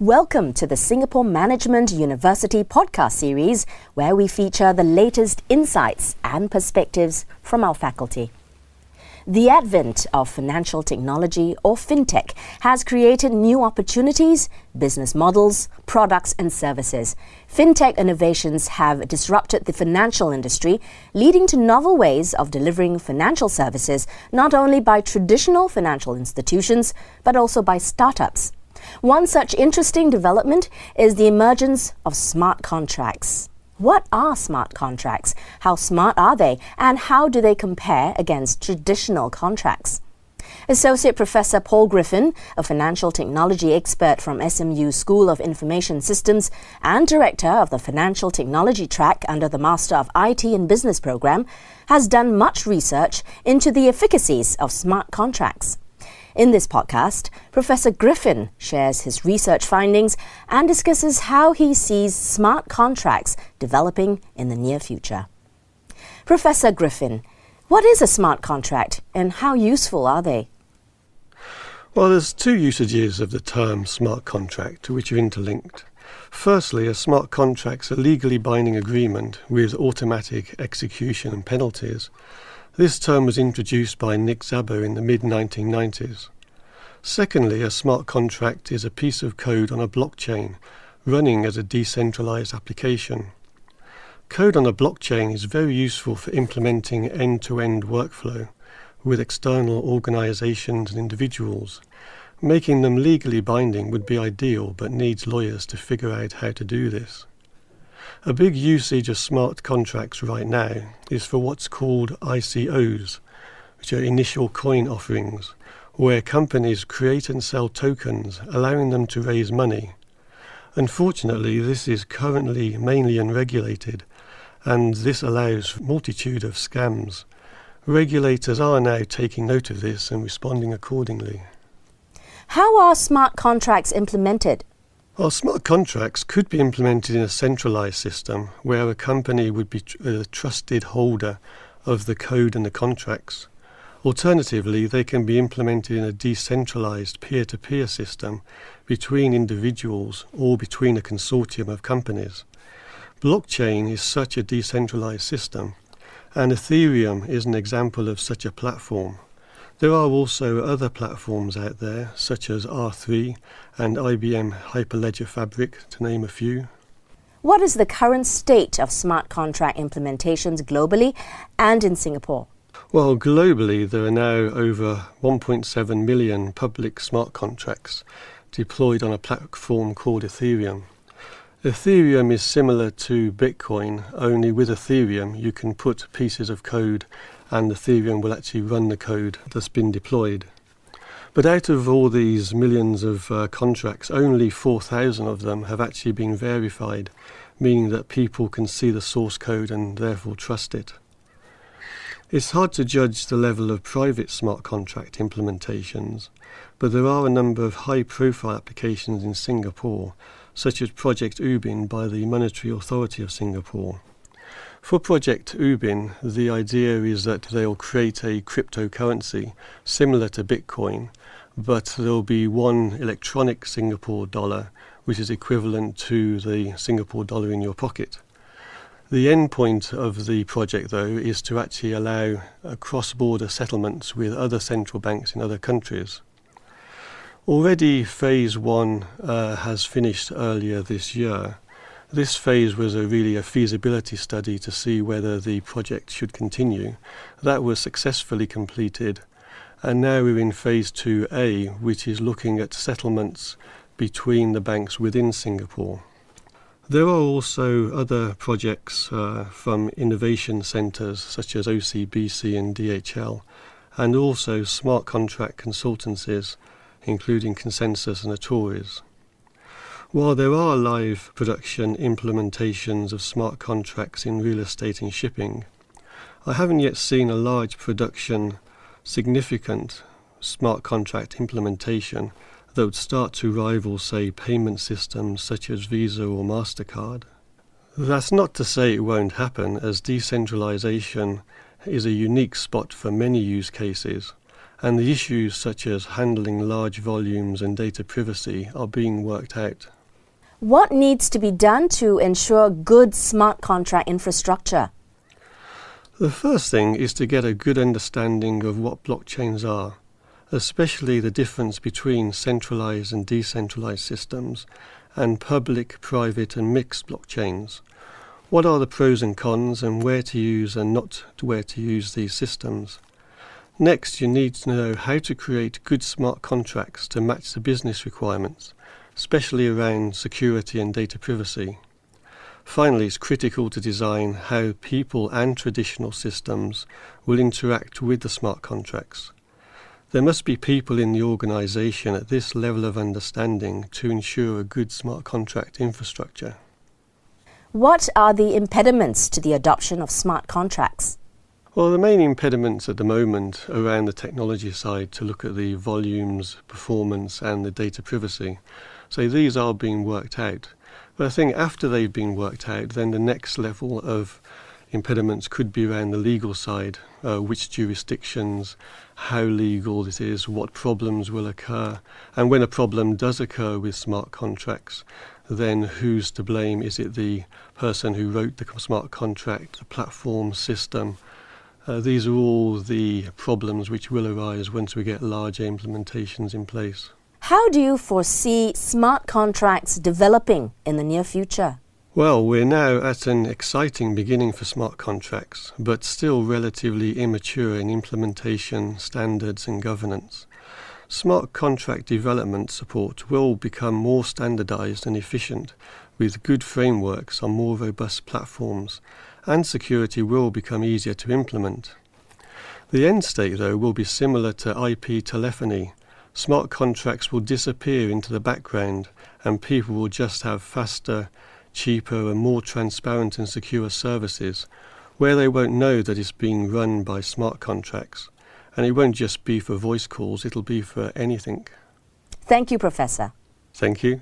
Welcome to the Singapore Management University podcast series, where we feature the latest insights and perspectives from our faculty. The advent of financial technology, or fintech, has created new opportunities, business models, products and services. Fintech innovations have disrupted the financial industry, leading to novel ways of delivering financial services not only by traditional financial institutions, but also by startups. One such interesting development is the emergence of smart contracts. What are smart contracts? How smart are they? And how do they compare against traditional contracts? Associate Professor Paul Griffin, a financial technology expert from SMU School of Information Systems and Director of the Financial Technology track under the Master of IT and Business program, has done much research into the efficacies of smart contracts. In this podcast, Professor Griffin shares his research findings and discusses how he sees smart contracts developing in the near future. Professor Griffin, what is a smart contract and how useful are they? Well, there's two usages of the term smart contract which are interlinked. Firstly, a smart contract's a legally binding agreement with automatic execution and penalties. This term was introduced by Nick Szabo in the mid-1990s. Secondly, a smart contract is a piece of code on a blockchain, running as a decentralized application. Code on a blockchain is very useful for implementing end-to-end workflow with external organizations and individuals. Making them legally binding would be ideal, but needs lawyers to figure out how to do this. A big usage of smart contracts right now is for what's called ICOs, which are initial coin offerings, where companies create and sell tokens, allowing them to raise money. Unfortunately, this is currently mainly unregulated, and this allows a multitude of scams. Regulators are now taking note of this and responding accordingly. How are smart contracts implemented? Well, smart contracts could be implemented in a centralized system where a company would be a trusted holder of the code and the contracts. Alternatively, they can be implemented in a decentralized peer-to-peer system between individuals or between a consortium of companies. Blockchain is such a decentralized system, and Ethereum is an example of such a platform. There are also other platforms out there, such as R3 and IBM Hyperledger Fabric, to name a few. What is the current state of smart contract implementations globally and in Singapore? Well, globally, there are now over 1.7 million public smart contracts deployed on a platform called Ethereum. Ethereum is similar to Bitcoin, only with Ethereum you can put pieces of code and Ethereum will actually run the code that's been deployed. But out of all these millions of contracts, only 4,000 of them have actually been verified, meaning that people can see the source code and therefore trust it. It's hard to judge the level of private smart contract implementations, but there are a number of high-profile applications in Singapore, such as Project Ubin by the Monetary Authority of Singapore. For Project Ubin, the idea is that they'll create a cryptocurrency similar to Bitcoin, but there'll be one electronic Singapore dollar, which is equivalent to the Singapore dollar in your pocket. The end point of the project, though, is to actually allow cross-border settlements with other central banks in other countries. Already Phase 1 has finished earlier this year. This phase was really a feasibility study to see whether the project should continue. That was successfully completed, and now we're in Phase 2A, which is looking at settlements between the banks within Singapore. There are also other projects from innovation centres such as OCBC and DHL, and also smart contract consultancies, including Consensus and Atoris. While there are live production implementations of smart contracts in real estate and shipping, I haven't yet seen a large production, significant smart contract implementation that would start to rival, say, payment systems such as Visa or MasterCard. That's not to say it won't happen, as decentralization is a unique spot for many use cases, and the issues such as handling large volumes and data privacy are being worked out. What needs to be done to ensure good smart contract infrastructure? The first thing is to get a good understanding of what blockchains are, especially the difference between centralized and decentralized systems, and public, private and mixed blockchains. What are the pros and cons, and where to use and not where to use these systems? Next, you need to know how to create good smart contracts to match the business requirements, especially around security and data privacy. Finally, it's critical to design how people and traditional systems will interact with the smart contracts. There must be people in the organisation at this level of understanding to ensure a good smart contract infrastructure. What are the impediments to the adoption of smart contracts? Well, the main impediments at the moment around the technology side to look at the volumes, performance and the data privacy. So these are being worked out. But I think after they've been worked out, then the next level of impediments could be around the legal side, which jurisdictions, how legal it is, what problems will occur, and when a problem does occur with smart contracts, then who's to blame? Is it the person who wrote the smart contract, the platform system? These are all the problems which will arise once we get larger implementations in place. How do you foresee smart contracts developing in the near future? Well, we're now at an exciting beginning for smart contracts, but still relatively immature in implementation, standards and governance. Smart contract development support will become more standardized and efficient with good frameworks on more robust platforms, and security will become easier to implement. The end state, though, will be similar to IP telephony. Smart contracts will disappear into the background and people will just have faster, cheaper and more transparent and secure services where they won't know that it's being run by smart contracts. And it won't just be for voice calls, it'll be for anything. Thank you, Professor. Thank you.